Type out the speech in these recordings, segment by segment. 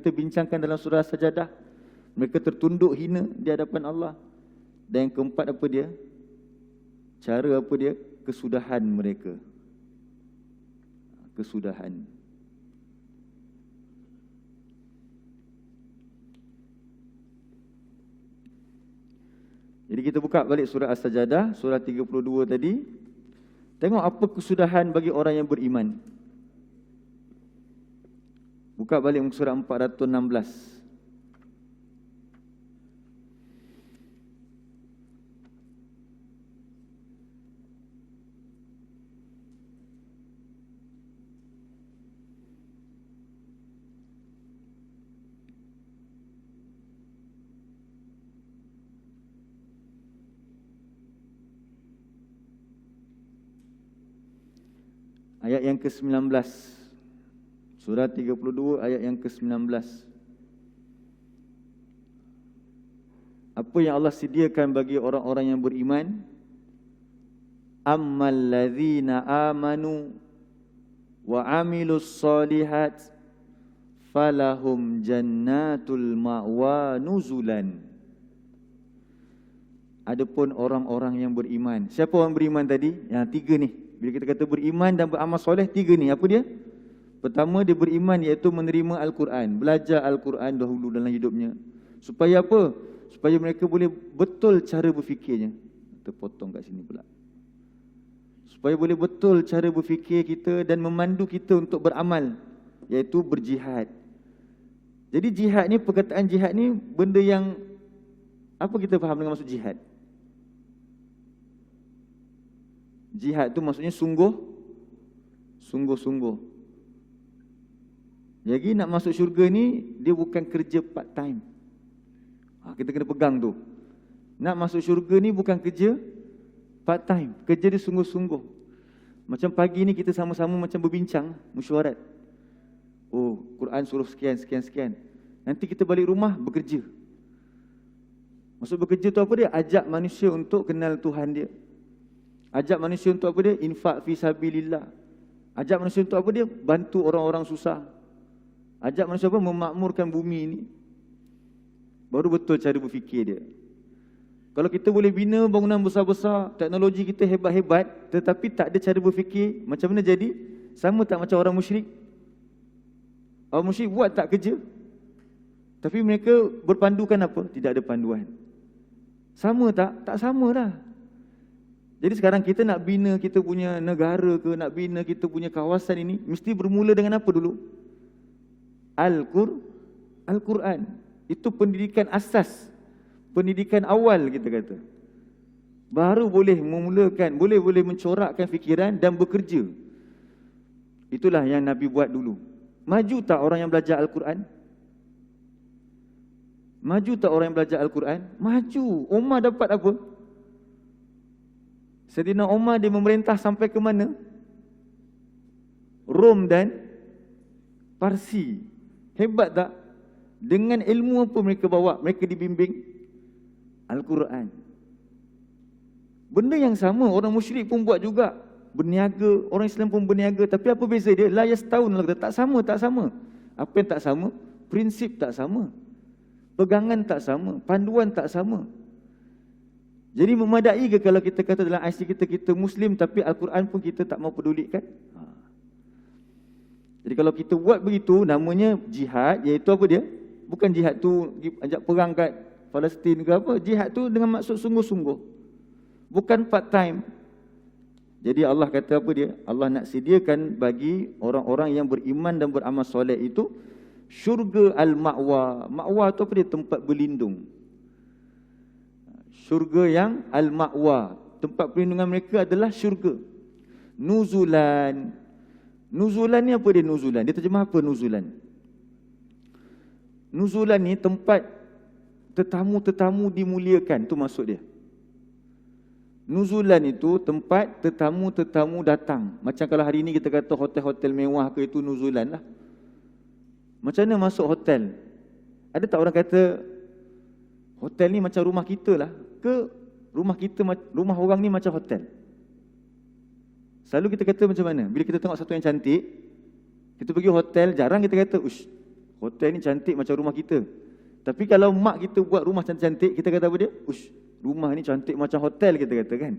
kita bincangkan dalam surah Sajadah. Mereka tertunduk hina di hadapan Allah. Dan yang keempat apa dia? Cara apa dia? Kesudahan mereka. Kesudahan. Jadi kita buka balik surah As-Sajadah, surah 32 tadi. Tengok apa kesudahan bagi orang yang beriman. Buka balik muka surah 416. Ayat yang ke-19. Surah 32 ayat yang ke-19. Apa yang Allah sediakan bagi orang-orang yang beriman? Ammal ladzina amanu wa amilus solihat falahum jannatul ma'wa nuzulan. Adapun orang-orang yang beriman. Siapa orang beriman tadi? Yang tiga ni. Bila kita kata beriman dan beramal soleh, tiga ni. Apa dia? Pertama, dia beriman iaitu menerima Al-Quran. Belajar Al-Quran dahulu dalam hidupnya. Supaya apa? Supaya mereka boleh betul cara berfikirnya. Terpotong kat sini pula. Supaya boleh betul cara berfikir kita dan memandu kita untuk beramal. Iaitu berjihad. Jadi jihad ni, perkataan jihad ni benda yang, apa kita faham dengan maksud jihad? Jihad tu maksudnya sungguh-sungguh. Jadi nak masuk syurga ni, dia bukan kerja part time. Kita kena pegang tu. Nak masuk syurga ni bukan kerja part time. Kerja dia sungguh-sungguh. Macam pagi ni kita sama-sama macam berbincang, mesyuarat. Oh, Quran suruh sekian. Nanti kita balik rumah, bekerja. Maksud bekerja tu apa dia? Ajak manusia untuk kenal Tuhan dia. Ajak manusia untuk apa dia? Infak fi sabilillah. Ajak manusia untuk apa dia? Bantu orang-orang susah. Ajak manusia apa? Memakmurkan bumi ini. Baru betul cara berfikir dia. Kalau kita boleh bina bangunan besar-besar, teknologi kita hebat-hebat, tetapi tak ada cara berfikir, macam mana jadi? Sama tak macam orang musyrik? Orang musyrik buat tak kerja, tapi mereka berpandukan apa? Tidak ada panduan. Sama tak? Tak sama dah. Jadi sekarang kita nak bina kita punya negara ke, nak bina kita punya kawasan ini, mesti bermula dengan apa dulu? Al-Quran. Itu pendidikan asas. Pendidikan awal kita kata. Baru boleh memulakan, boleh mencorakkan fikiran dan bekerja. Itulah yang Nabi buat dulu. Maju tak orang yang belajar Al-Quran? Maju tak orang yang belajar Al-Quran? Maju. Umar dapat apa? Sayyidina Umar dia memerintah sampai ke mana? Rom dan Parsi. Hebat tak? Dengan ilmu apa mereka bawa? Mereka dibimbing Al-Quran. Benda yang sama orang musyrik pun buat juga. Berniaga, orang Islam pun berniaga. Tapi apa beza dia? La yastaun. Tak sama. Apa yang tak sama? Prinsip tak sama. Pegangan tak sama. Panduan tak sama. Jadi memadai ke kalau kita kata dalam IC kita Muslim tapi Al-Quran pun kita tak mau pedulikan? Jadi kalau kita buat begitu, namanya jihad, iaitu apa dia? Bukan jihad tu ajak perang kat Palestin ke apa. Jihad tu dengan maksud sungguh-sungguh. Bukan part time. Jadi Allah kata apa dia? Allah nak sediakan bagi orang-orang yang beriman dan beramal soleh itu syurga al-ma'wa. Ma'wa tu apa dia? Tempat berlindung. Syurga yang al-ma'wa. Tempat perlindungan mereka adalah syurga. Nuzulan. Nuzulan ni apa dia nuzulan? Dia terjemah apa nuzulan? Nuzulan ni tempat tetamu-tetamu dimuliakan. Itu maksud dia. Nuzulan itu tempat tetamu-tetamu datang. Macam kalau hari ni kita kata hotel-hotel mewah ke, itu nuzulan lah. Macam mana masuk hotel? Ada tak orang kata hotel ni macam rumah kita lah? Ke rumah orang ni macam hotel? Selalu kita kata macam mana? Bila kita tengok satu yang cantik, kita pergi hotel, jarang kita kata, ush, Hotel ni cantik macam rumah kita. Tapi kalau mak kita buat rumah cantik-cantik, kita kata apa dia? Ush, rumah ni cantik macam hotel, kita kata kan.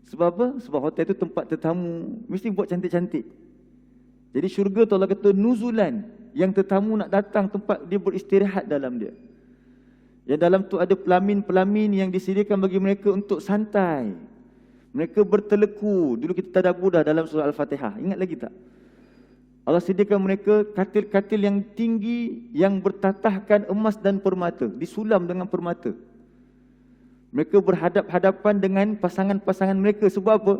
Sebab apa? Sebab hotel tu tempat tetamu, mesti buat cantik-cantik. Jadi syurga tu Allah kata nuzulan, yang tetamu nak datang tempat dia beristirahat dalam dia. Yang dalam tu ada pelamin-pelamin yang disediakan bagi mereka untuk santai. Mereka berteleku. Dulu kita tadabbur dah dalam surah Al-Fatihah. Ingat lagi tak? Allah sediakan mereka katil-katil yang tinggi yang bertatahkan emas dan permata, disulam dengan permata. Mereka berhadap-hadapan dengan pasangan-pasangan mereka. Sebab apa?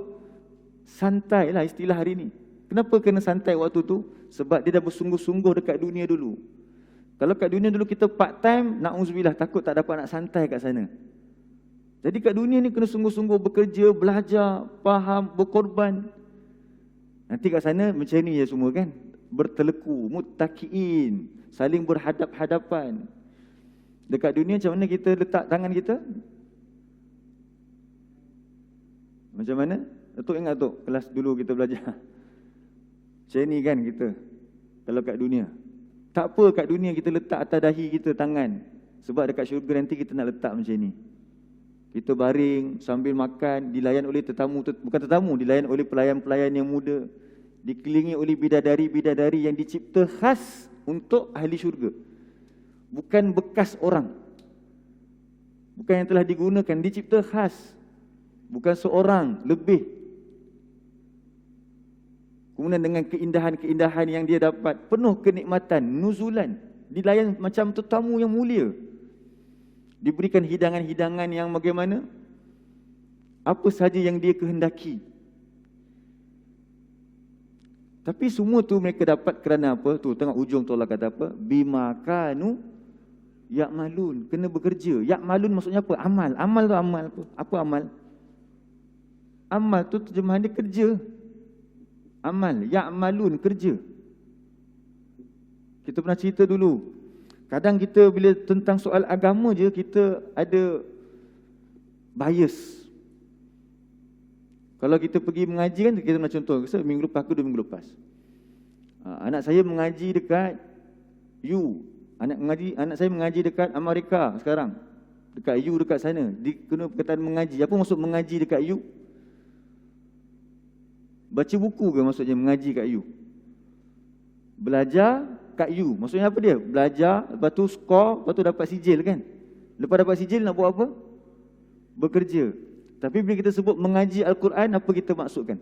Santai lah istilah hari ni. Kenapa kena santai waktu tu? Sebab dia dah bersungguh-sungguh dekat dunia dulu. Kalau kat dunia dulu kita part time, na'udzubillah, takut tak dapat nak santai kat sana. Jadi kat dunia ni kena sungguh-sungguh bekerja, belajar, faham, berkorban. Nanti kat sana macam ni je semua kan. Berteleku, muttaqiin, saling berhadap-hadapan. Dekat dunia macam mana kita letak tangan kita? Macam mana? Datuk ingat Datuk kelas dulu kita belajar. Macam ni kan kita kalau kat dunia. Tak apa kat dunia kita letak atas dahi kita tangan. Sebab dekat syurga nanti kita nak letak macam ni. Kita baring sambil makan, dilayan oleh tetamu, bukan tetamu, dilayan oleh pelayan-pelayan yang muda. Dikelilingi oleh bidadari-bidadari yang dicipta khas untuk ahli syurga. Bukan bekas orang. Bukan yang telah digunakan, dicipta khas. Bukan seorang, lebih. Kemudian dengan keindahan-keindahan yang dia dapat, penuh kenikmatan, nuzulan, dilayan macam tetamu yang mulia. Diberikan hidangan-hidangan yang bagaimana? Apa saja yang dia kehendaki. Tapi semua tu mereka dapat kerana apa? Tu tengok ujung tu Allah kata apa? Bima kanu ya'malun. Kena bekerja. Ya'malun maksudnya apa? Amal. Amal tu amal apa? Apa amal? Amal tu terjemahan dia kerja. Amal. Ya'malun, kerja. Kita pernah cerita dulu. Kadang kita bila tentang soal agama je, kita ada bias. Kalau kita pergi mengaji kan, kita pernah contoh, minggu lepas ke 2 minggu lepas. Anak saya mengaji dekat anak saya mengaji dekat Amerika sekarang. Dekat dekat sana. Kena perkataan mengaji. Apa maksud mengaji dekat baca buku ke maksudnya mengaji kat belajar kat maksudnya apa dia? Belajar, lepas tu skor, lepas tu dapat sijil kan. Lepas dapat sijil nak buat apa? Bekerja. Tapi bila kita sebut mengaji Al-Quran, apa kita maksudkan?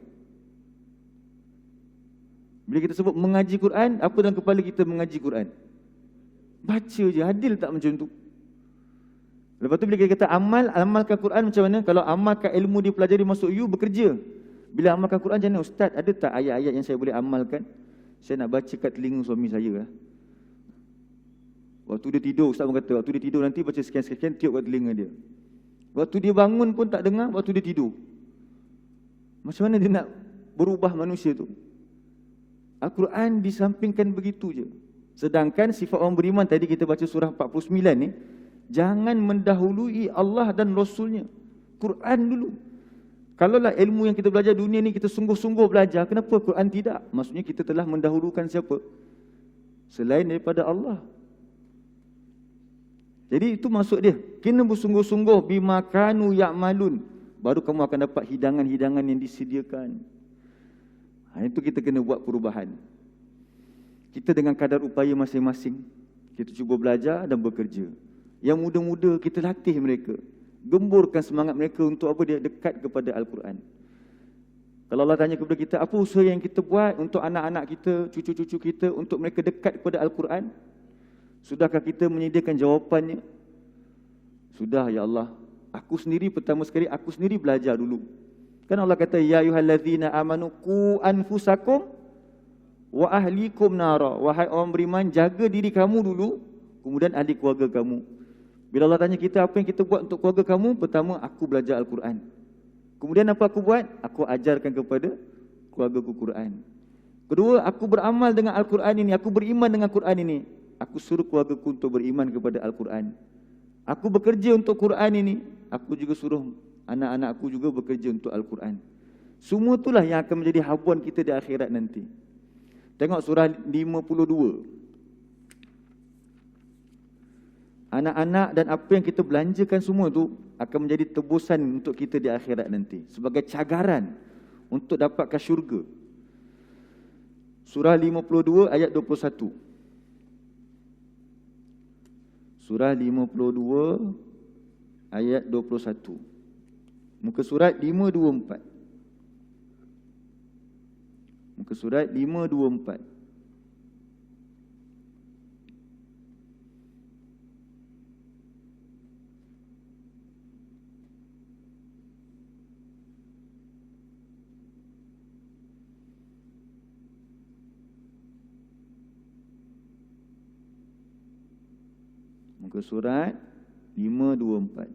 Bila kita sebut mengaji Quran, apa dalam kepala kita mengaji Quran? Baca je, adil tak macam tu? Lepas tu bila kita kata amalkan Quran macam mana? Kalau amalkan ilmu dipelajari masuk bekerja. Bila amalkan Quran macam mana? Ustaz, ada tak ayat-ayat yang saya boleh amalkan? Saya nak baca kat telinga suami saya lah. Waktu dia tidur, Ustaz pun kata, waktu dia tidur nanti baca sekian-sekian, tiup kat telinga dia. Waktu dia bangun pun tak dengar, waktu dia tidur. Macam mana dia nak berubah manusia tu? Al-Quran disampingkan begitu je. Sedangkan sifat orang beriman, tadi kita baca surah 49 ni, jangan mendahului Allah dan Rasulnya. Quran dulu. Kalaulah ilmu yang kita belajar dunia ni, kita sungguh-sungguh belajar, kenapa Quran tidak? Maksudnya kita telah mendahulukan siapa? Selain daripada Allah. Jadi itu maksud dia. Kena bersungguh-sungguh bima kanu ya'malun. Baru kamu akan dapat hidangan-hidangan yang disediakan. Itu kita kena buat perubahan. Kita dengan kadar upaya masing-masing, kita cuba belajar dan bekerja. Yang muda-muda kita latih mereka. Gemburkan semangat mereka untuk apa dia? Dekat kepada Al-Quran. Kalau Allah tanya kepada kita, apa usaha yang kita buat untuk anak-anak kita, cucu-cucu kita, untuk mereka dekat kepada Al-Quran? Sudahkah kita menyediakan jawapannya? Sudah ya Allah. Aku sendiri pertama sekali, aku sendiri belajar dulu. Kan Allah kata, ya ayyuhallazina amanu qu anfusakum wa ahlikum nara. Wahai orang beriman, jaga diri kamu dulu, kemudian ahli keluarga kamu. Bila Allah tanya kita apa yang kita buat untuk keluarga kamu, pertama aku belajar Al-Quran. Kemudian apa aku buat? Aku ajarkan kepada keluargaku Quran. Kedua, aku beramal dengan Al-Quran ini, aku beriman dengan Quran ini. Aku suruh keluargaku untuk beriman kepada Al-Quran. Aku bekerja untuk Quran ini. Aku juga suruh anak-anakku juga bekerja untuk Al-Quran. Semua itulah yang akan menjadi habuan kita di akhirat nanti. Tengok surah 52. anak-anak dan apa yang kita belanjakan semua tu akan menjadi tebusan untuk kita di akhirat nanti, sebagai cagaran untuk dapatkan syurga. Surah 52 ayat 21. Surah 52 ayat 21. Muka surat 524. Muka surat 524. Muka surat 524.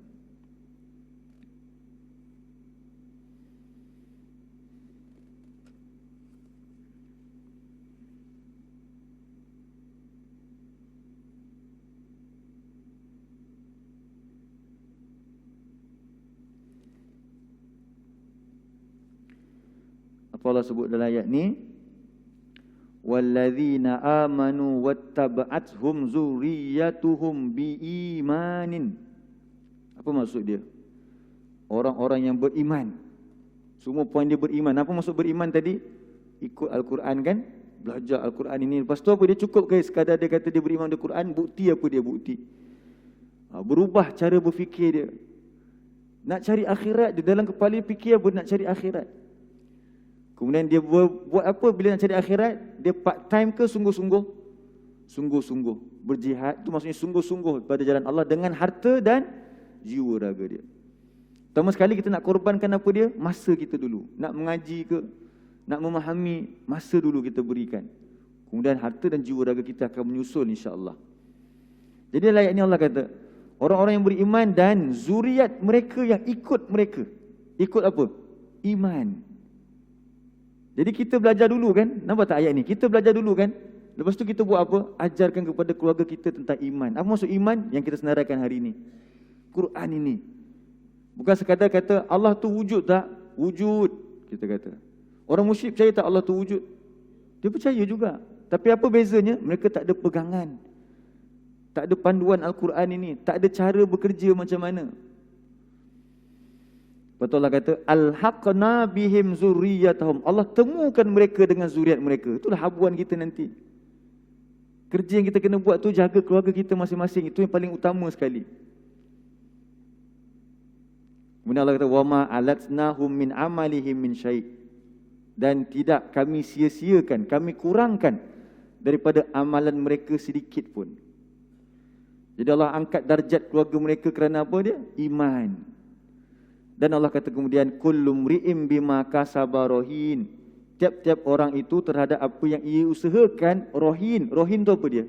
Apa Allah sebut dalam ayat ni? Walladzina amanu wattaba'athum zurriyyatuhum biimanin. Apa maksud dia? Orang-orang yang beriman. Semua poin dia beriman. Apa maksud beriman tadi? Ikut Al-Quran kan? Belajar Al-Quran ini. Lepas tu apa dia cukup ke sekadar dia kata dia beriman dengan Al-Quran? Bukti apa dia bukti? Berubah cara berfikir dia. Nak cari akhirat, di dalam kepala dia fikir apa nak cari akhirat. Kemudian dia buat apa bila nak cari akhirat? Dia part time ke sungguh-sungguh? Sungguh-sungguh. Berjihad tu maksudnya sungguh-sungguh pada jalan Allah dengan harta dan jiwa raga dia. Pertama sekali kita nak korbankan apa dia? Masa kita dulu. Nak mengaji ke, nak memahami, masa dulu kita berikan. Kemudian harta dan jiwa raga kita akan menyusul insya-Allah. Jadi ayat ini Allah kata, orang-orang yang beriman dan zuriat mereka yang ikut mereka. Ikut apa? Iman. Jadi kita belajar dulu kan? Nampak tak ayat ni? Kita belajar dulu kan? Lepas tu kita buat apa? Ajarkan kepada keluarga kita tentang iman. Apa maksud iman? Yang kita senaraikan hari ini. Quran ini. Bukan sekadar kata Allah tu wujud tak? Wujud, kita kata. Orang musyrik percaya tak Allah tu wujud? Dia percaya juga. Tapi apa bezanya? Mereka tak ada pegangan. Tak ada panduan Al-Quran ini. Tak ada cara bekerja macam mana. Betul Allah kata, Alhaqna bihim zurriyatahum. Allah temukan mereka dengan zuriat mereka. Itulah habuan kita nanti. Kerja yang kita kena buat tu jaga keluarga kita masing-masing. Itu yang paling utama sekali. Kemudian Allah kata, wama alatnahum min amalihim min syai'. Dan tidak kami sia-siakan, kami kurangkan daripada amalan mereka sedikit pun. Jadi Allah angkat darjat keluarga mereka kerana apa dia? Iman. Dan Allah kata kemudian, kullum ri'im bima kasaba rohin. Tiap-tiap orang itu terhadap apa yang ia usahakan rohin. Rohin tu apa dia?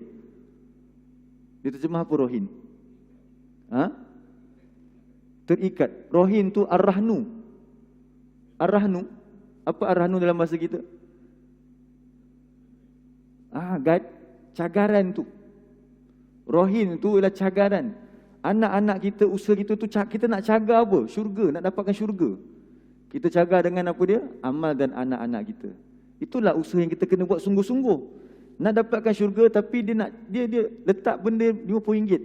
Dia terjemah apa rohin? Terikat. Rohin tu ar-rahnu. Ar-rahnu. Apa ar-rahnu dalam bahasa kita? Cagaran tu. Rohin tu ialah cagaran. Anak-anak kita, usaha kita tu, kita nak cagar apa? Syurga, nak dapatkan syurga. Kita cagar dengan apa dia? Amal dan anak-anak kita. Itulah usaha yang kita kena buat sungguh-sungguh. Nak dapatkan syurga tapi dia letak benda RM50.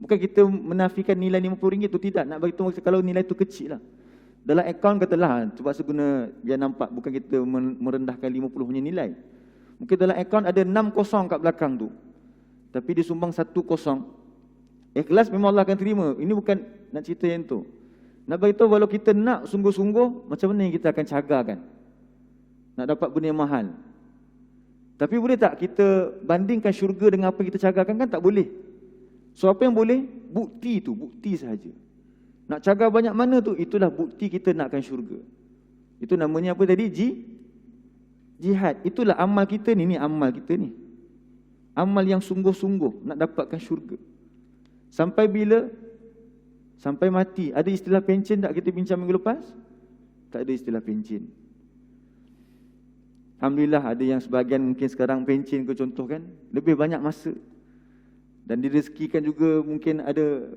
Bukan kita menafikan nilai RM50 tu, tidak. Nak bagi tahu kalau nilai tu kecil lah. Dalam akaun katalah, terpaksa guna biar nampak, bukan kita merendahkan 50 punya nilai. Mungkin dalam akaun ada 6 kosong kat belakang tu. Tapi dia sumbang 1 kosong. Ikhlas memang Allah akan terima. Ini bukan nak cerita yang tu. Nak beritahu kalau kita nak sungguh-sungguh, macam mana yang kita akan cagarkan? Nak dapat benda yang mahal. Tapi boleh tak kita bandingkan syurga dengan apa yang kita cagarkan? Kan tak boleh. So apa yang boleh? Bukti tu, bukti sahaja. Nak cagar banyak mana tu? Itulah bukti kita nakkan syurga. Itu namanya apa tadi? Jihad. Itulah amal kita ni amal kita ni. Amal yang sungguh-sungguh nak dapatkan syurga. Sampai bila? Sampai mati. Ada istilah pencen tak kita bincang minggu lepas? Tak ada istilah pencen. Alhamdulillah ada yang sebahagian mungkin sekarang pencen ke contoh kan. Lebih banyak masa. Dan direzekikan juga mungkin ada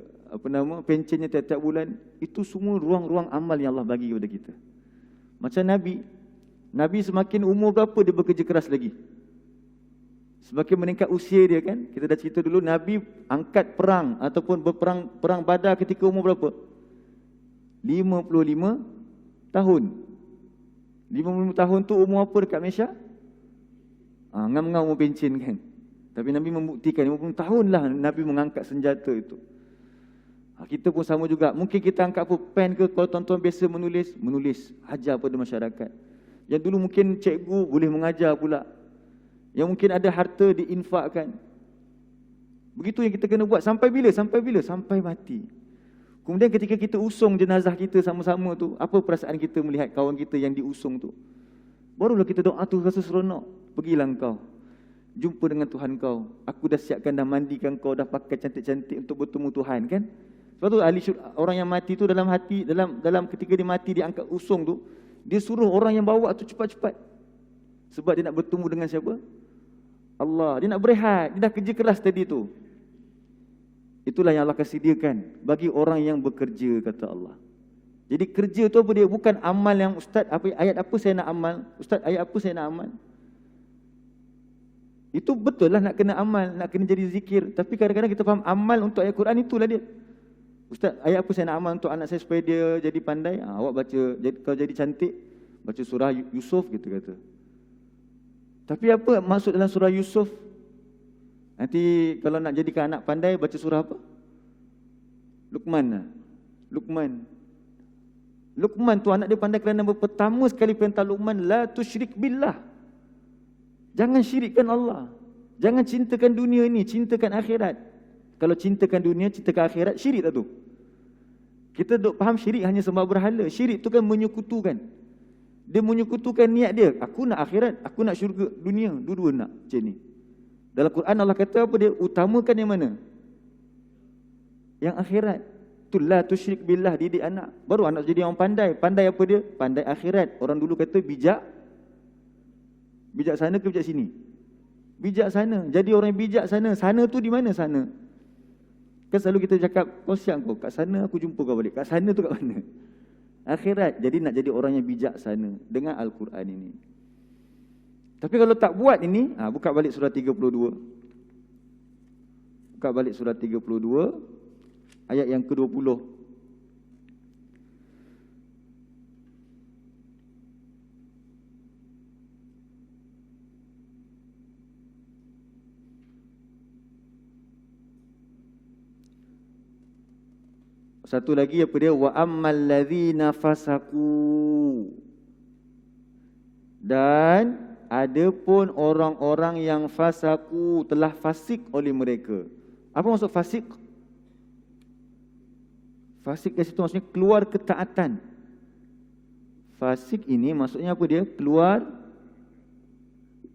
pencennya tiap-tiap bulan. Itu semua ruang-ruang amal yang Allah bagi kepada kita. Macam Nabi. Nabi semakin umur berapa dia bekerja keras lagi? Semakin meningkat usia dia kan. Kita dah cerita dulu Nabi angkat perang ataupun perang Badar ketika umur berapa? 55 tahun. 55 tahun tu umur apa dekat Malaysia? Ngam-ngam umur pencen kan. Tapi Nabi membuktikan 50 tahun lah Nabi mengangkat senjata itu. Kita pun sama juga. Mungkin kita angkat apa pen ke, kalau tuan-tuan biasa menulis, ajar pada masyarakat. Yang dulu mungkin cikgu boleh mengajar pula. Yang mungkin ada harta diinfakkan. Begitu yang kita kena buat sampai bila? Sampai bila? Sampai mati. Kemudian ketika kita usung jenazah kita sama-sama tu, apa perasaan kita melihat kawan kita yang diusung tu? Barulah kita doa tu rasa seronok. Pergilah engkau, jumpa dengan Tuhan kau. Aku dah siapkan, dah mandikan kau, dah pakai cantik-cantik untuk bertemu Tuhan kan? Sebab tu orang yang mati tu dalam hati, dalam ketika dia mati, dia angkat usung tu, dia suruh orang yang bawa tu cepat-cepat. Sebab dia nak bertemu dengan siapa? Allah. Dia nak berehat, dia dah kerja keras tadi tu. Itulah yang Allah sediakan bagi orang yang bekerja, kata Allah. Jadi kerja tu apa dia? Bukan amal yang ustaz, ayat apa saya nak amal? Ustaz, ayat apa saya nak amal? Itu betul lah nak kena amal, nak kena jadi zikir. Tapi kadang-kadang kita faham amal untuk ayat Quran itulah dia. Ustaz, ayat apa saya nak amal untuk anak saya supaya dia jadi pandai? Awak baca, kalau jadi cantik, baca surah Yusuf gitu kata. Tapi apa maksud dalam surah Yusuf? Nanti kalau nak jadikan anak pandai, baca surah apa? Luqman. Luqman tu anak dia pandai kerana pertama sekali perintah Luqman, la tusyrik billah. Jangan syirikkan Allah. Jangan cintakan dunia ini, cintakan akhirat. Kalau cintakan dunia, cintakan akhirat, syirik tak tu? Kita duk faham syirik hanya sembah berhala. Syirik tu kan menyekutukan. Dia menyekutukan niat dia. Aku nak akhirat, aku nak syurga, dunia. Dua-dua nak macam ni. Dalam Quran Allah kata apa dia? Utamakan yang mana? Yang akhirat. Tu la tusyrik billah, didik anak. Baru anak jadi orang pandai. Pandai apa dia? Pandai akhirat. Orang dulu kata bijak. Bijak sana ke bijak sini? Bijak sana. Jadi orang yang bijak sana. Sana tu di mana sana? Kan selalu kita cakap, kau siap kau. Kat sana aku jumpa kau balik. Kat sana tu kat mana? Akhirat. Jadi nak jadi orang yang bijak sana. Dengan Al-Quran ini. Tapi kalau tak buat ini, buka balik surah 32. Buka balik surah 32, ayat yang ke-20. Satu lagi apa dia? Wa ammal ladzina fasaku. Dan adapun orang-orang yang fasaku, telah fasik oleh mereka. Apa maksud fasik? Fasik di situ maksudnya keluar ketaatan. Fasik ini maksudnya apa dia? Keluar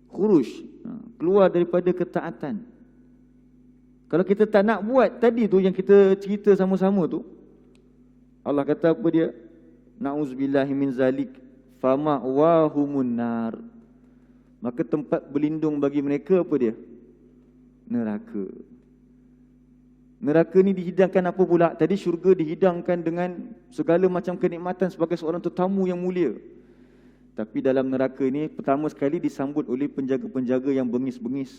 khuruj, keluar daripada ketaatan. Kalau kita tak nak buat tadi tu yang kita cerita sama-sama tu, Allah kata apa dia? Na'udzubillahi min zalik, fama'wahumun nar. Maka tempat berlindung bagi mereka apa dia? Neraka. Neraka ni dihidangkan apa pula? Tadi syurga dihidangkan dengan segala macam kenikmatan sebagai seorang tetamu yang mulia. Tapi dalam neraka ini pertama sekali disambut oleh penjaga-penjaga yang bengis-bengis.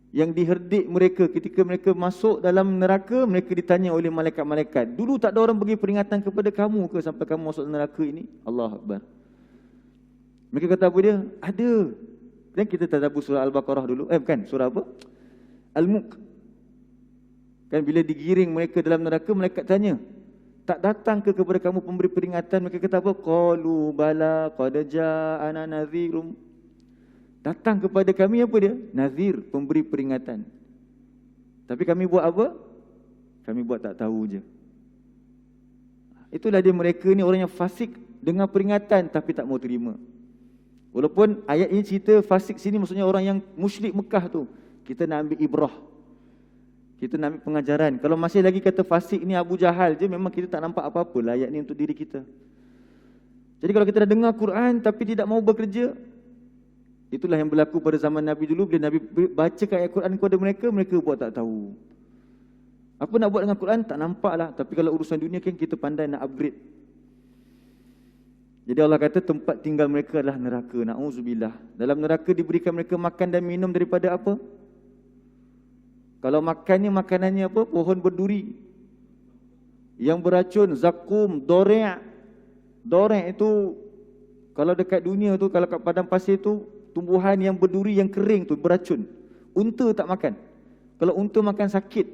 Yang diherdik mereka ketika mereka masuk dalam neraka, mereka ditanya oleh malaikat-malaikat, dulu tak ada orang bagi peringatan kepada kamu ke sampai kamu masuk neraka ini? Allahu Akbar. Mereka kata apa dia? Ada. Dan kita tadabbur surah Al-Baqarah dulu. Bukan, surah apa? Al-Mulk. Kan bila digiring mereka dalam neraka, malaikat tanya, tak datang ke kepada kamu pemberi peringatan? Mereka kata apa? Qalu bala qad ja'ana nadhirum. Datang kepada kami apa dia? Nazir, pemberi peringatan. Tapi kami buat apa? Kami buat tak tahu je. Itulah dia, mereka ni orang yang fasik dengan peringatan tapi tak mau terima. Walaupun ayat ini cerita fasik sini maksudnya orang yang musyrik Mekah tu. Kita nak ambil ibrah. Kita nak ambil pengajaran. Kalau masih lagi kata fasik ni Abu Jahal je, memang kita tak nampak apa-apa lah ayat ni untuk diri kita. Jadi kalau kita dah dengar Quran tapi tidak mau bekerja, itulah yang berlaku pada zaman Nabi dulu. Bila Nabi baca ayat Quran kepada mereka, mereka buat tak tahu. Apa nak buat dengan Quran? Tak nampak lah. Tapi kalau urusan dunia kan kita pandai nak upgrade. Jadi Allah kata tempat tinggal mereka adalah neraka. Na'udzubillah. Dalam neraka diberikan mereka makan dan minum daripada apa? Kalau makanannya apa? Pohon berduri yang beracun, zakum, dorek. Dorek itu kalau dekat dunia tu, kalau kat padang pasir tu, tumbuhan yang berduri yang kering tu beracun. Unta tak makan. Kalau unta makan sakit,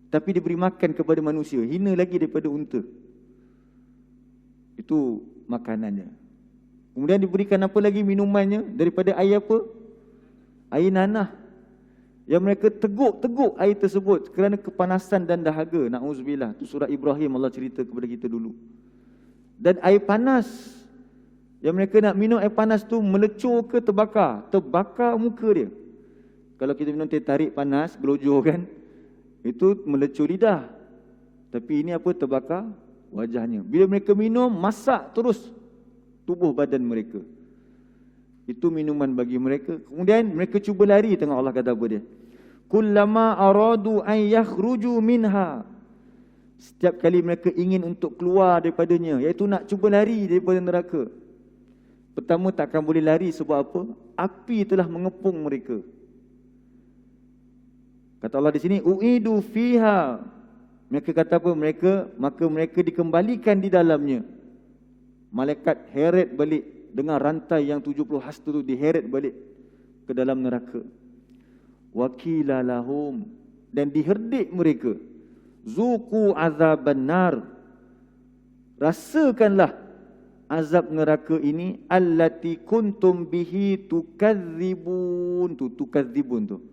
tapi diberi makan kepada manusia, hina lagi daripada unta. Itu makanannya. Kemudian diberikan apa lagi minumannya? Daripada air apa? Air nanah. Yang mereka teguk air tersebut kerana kepanasan dan dahaga. Na'udzubillah. Itu surah Ibrahim Allah cerita kepada kita dulu. Dan air panas. Yang mereka nak minum air panas tu melecur ke terbakar? Terbakar muka dia. Kalau kita minum teh tarik panas, gelojor kan, itu melecur lidah. Tapi ini apa? Terbakar wajahnya. Bila mereka minum, masak terus tubuh badan mereka. Itu minuman bagi mereka. Kemudian mereka cuba lari. Tengok Allah kata apa dia? Kullama aradu an yakhruju minha. Setiap kali mereka ingin untuk keluar daripadanya, iaitu nak cuba lari daripada neraka. Pertama takkan boleh lari sebab apa? Api telah mengepung mereka. Kata Allah di sini, uidu fiha. Mereka kata apa? Maka mereka dikembalikan di dalamnya. Malaikat heret balik dengan rantai yang 70 hasta tu, diheret balik ke dalam neraka. Wakila lahum, dan diherdik mereka. Zuqu azaban nar. Rasakanlah azab neraka ini, allati kuntum bihi tukadzibun. Tukadzibun tu,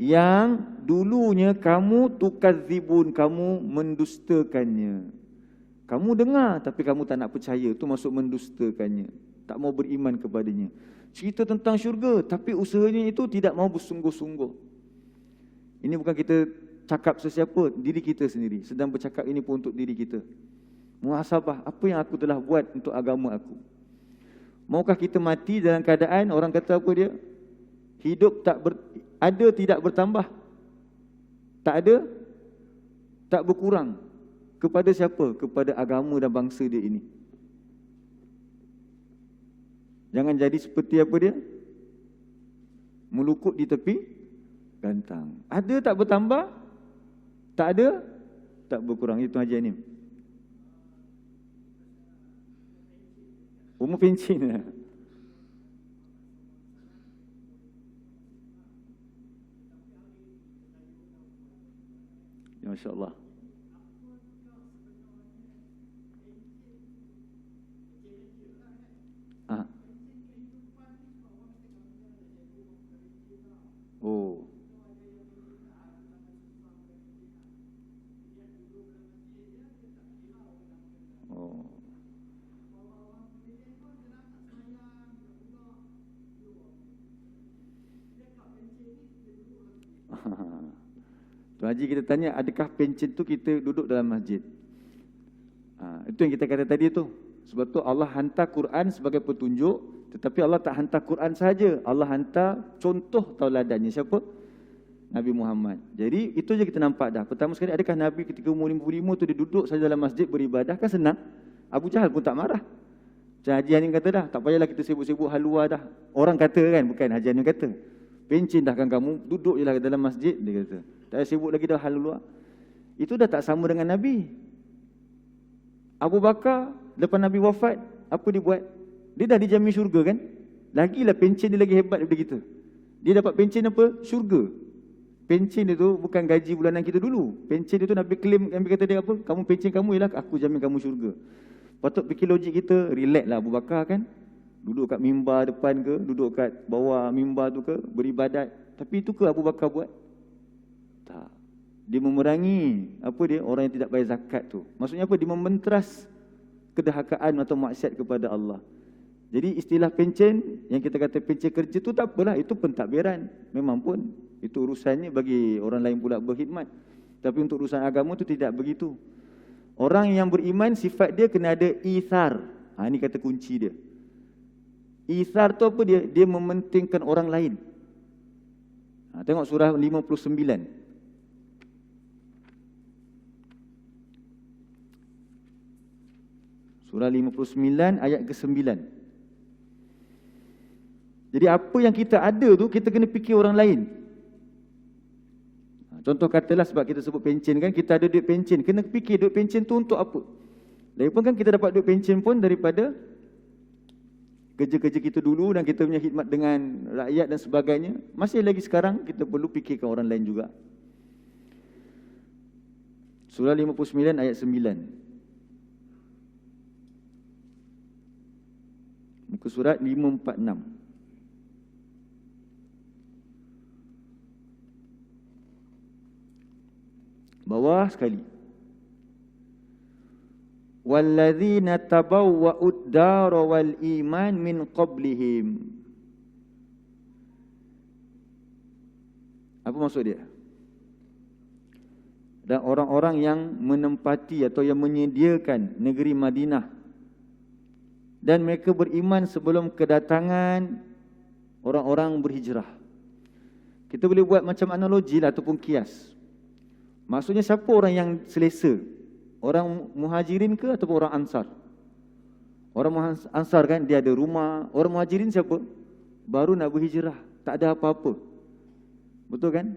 yang dulunya kamu tukadzibun, kamu mendustakannya. Kamu dengar tapi kamu tak nak percaya. Itu maksud mendustakannya, tak mau beriman kepadanya. Cerita tentang syurga tapi usahanya itu tidak mau bersungguh-sungguh. Ini bukan kita cakap sesiapa, diri kita sendiri sedang bercakap ini pun untuk diri kita. Muhasabah, apa yang aku telah buat untuk agama aku. Maukah kita mati dalam keadaan orang kata apa dia? Hidup ada tidak bertambah, tak ada tak berkurang. Kepada siapa? Kepada agama dan bangsa dia ini. Jangan jadi seperti apa dia? Melukut di tepi gantang. Ada tak bertambah, tak ada tak berkurang. Itu Haji Anim. Umur pencin lah. Ya, Masya Allah. Oh. Oh. Tuan Haji, kita tanya, adakah pencen tu kita duduk dalam masjid? Itu yang kita kata tadi tu. Sebab tu Allah hantar Quran sebagai petunjuk. Tetapi Allah tak hantar Quran saja. Allah hantar contoh tauladannya. Siapa? Nabi Muhammad. Jadi itu je kita nampak dah. Pertama sekali, adakah Nabi ketika umur 55 tu dia duduk saja dalam masjid beribadah? Kan senang. Abu Jahal pun tak marah. Macam Haji Hanim kata dah, tak payahlah kita sibuk-sibuk halua dah. Orang kata kan, bukan Haji Hanim kata. Pencin dah kan kamu, duduk je lah dalam masjid, dia kata. Tak payah sibuk lagi dah halua. Itu dah tak sama dengan Nabi. Abu Bakar, lepas Nabi wafat, apa dia buat? Dia dah dijamin syurga kan? Lagilah pencen dia lagi hebat daripada kita. Dia dapat pencen apa? Syurga. Pencen itu bukan gaji bulanan kita dulu. Pencen itu Nabi claim, Nabi kata dia apa? Kamu pencen kamu ialah aku jamin kamu syurga. Patut fikir logik kita, relax lah Abu Bakar kan? Duduk kat mimbar depan ke, duduk kat bawah mimbar tu ke, beribadat. Tapi itu ke Abu Bakar buat? Tak. Dia memerangi apa dia? Orang yang tidak bayar zakat tu. Maksudnya apa? Dia mementeras kedahakaan atau maksiat kepada Allah. Jadi istilah pencen, yang kita kata pencen kerja tu tak apalah, itu pentadbiran. Memang pun itu urusannya bagi orang lain pula berkhidmat. Tapi untuk urusan agama tu tidak begitu. Orang yang beriman sifat dia kena ada ithar. Ini kata kunci dia. Ithar tu apa dia? Dia mementingkan orang lain. Tengok surah 59. Surah 59 ayat ke-9. Jadi apa yang kita ada tu, kita kena fikir orang lain. Contoh katalah sebab kita sebut pencen kan, kita ada duit pencen, kena fikir duit pencen tu untuk apa. Lagipun kan kita dapat duit pencen pun daripada kerja-kerja kita dulu dan kita punya khidmat dengan rakyat dan sebagainya. Masih lagi sekarang kita perlu fikirkan orang lain juga. Surah 59 ayat 9. Muka surat 546. Bawah sekali. Walladzina tabawwa'ud dara wal iman min qablihim. Apa maksud dia? Dan orang-orang yang menempati atau yang menyediakan negeri Madinah, dan mereka beriman sebelum kedatangan orang-orang berhijrah. Kita boleh buat macam analogi lah ataupun kias. Maksudnya siapa orang yang selesa? Orang muhajirin ke ataupun orang ansar? Orang ansar kan dia ada rumah. Orang muhajirin siapa? Baru nak berhijrah, tak ada apa-apa. Betul kan?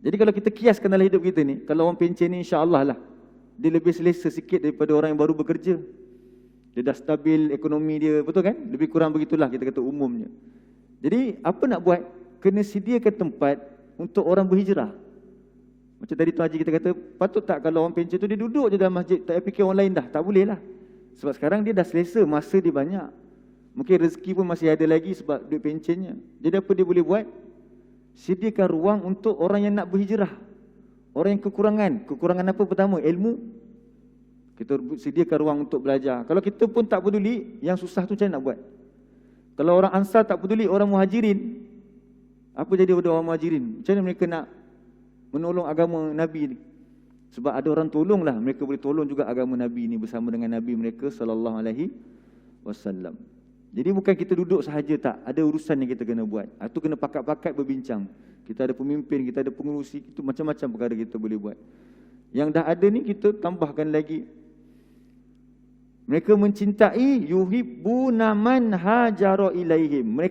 Jadi kalau kita kiaskan dalam hidup kita ni, kalau orang pencen ni insya-Allah lah dia lebih selesa sikit daripada orang yang baru bekerja. Dia dah stabil ekonomi dia, betul kan? Lebih kurang begitulah kita kata umumnya. Jadi apa nak buat? Kena sediakan tempat untuk orang berhijrah. Macam tadi tu Haji kita kata, patut tak kalau orang pencen tu dia duduk je dalam masjid, tak payah fikir orang lain dah? Tak boleh lah. Sebab sekarang dia dah selesa, masa dia banyak. Mungkin rezeki pun masih ada lagi sebab duit pencennya. Jadi apa dia boleh buat? Sediakan ruang untuk orang yang nak berhijrah. Orang yang kekurangan. Kekurangan apa pertama? Ilmu. Kita sediakan ruang untuk belajar. Kalau kita pun tak peduli, yang susah tu macam mana nak buat? Kalau orang ansar tak peduli, orang muhajirin, apa jadi pada orang muhajirin? Macam mana mereka nak menolong agama Nabi ni? Sebab ada orang tolong lah, mereka boleh tolong juga agama Nabi ni bersama dengan Nabi mereka sallallahu alaihi wasallam. Jadi bukan kita duduk sahaja, tak. Ada urusan yang kita kena buat. Itu kena pakat-pakat berbincang. Kita ada pemimpin, kita ada pengurusi, itu macam-macam perkara kita boleh buat. Yang dah ada ni kita tambahkan lagi. Mereka mencintai yuhibbuna man hajara ilaihim. Mereka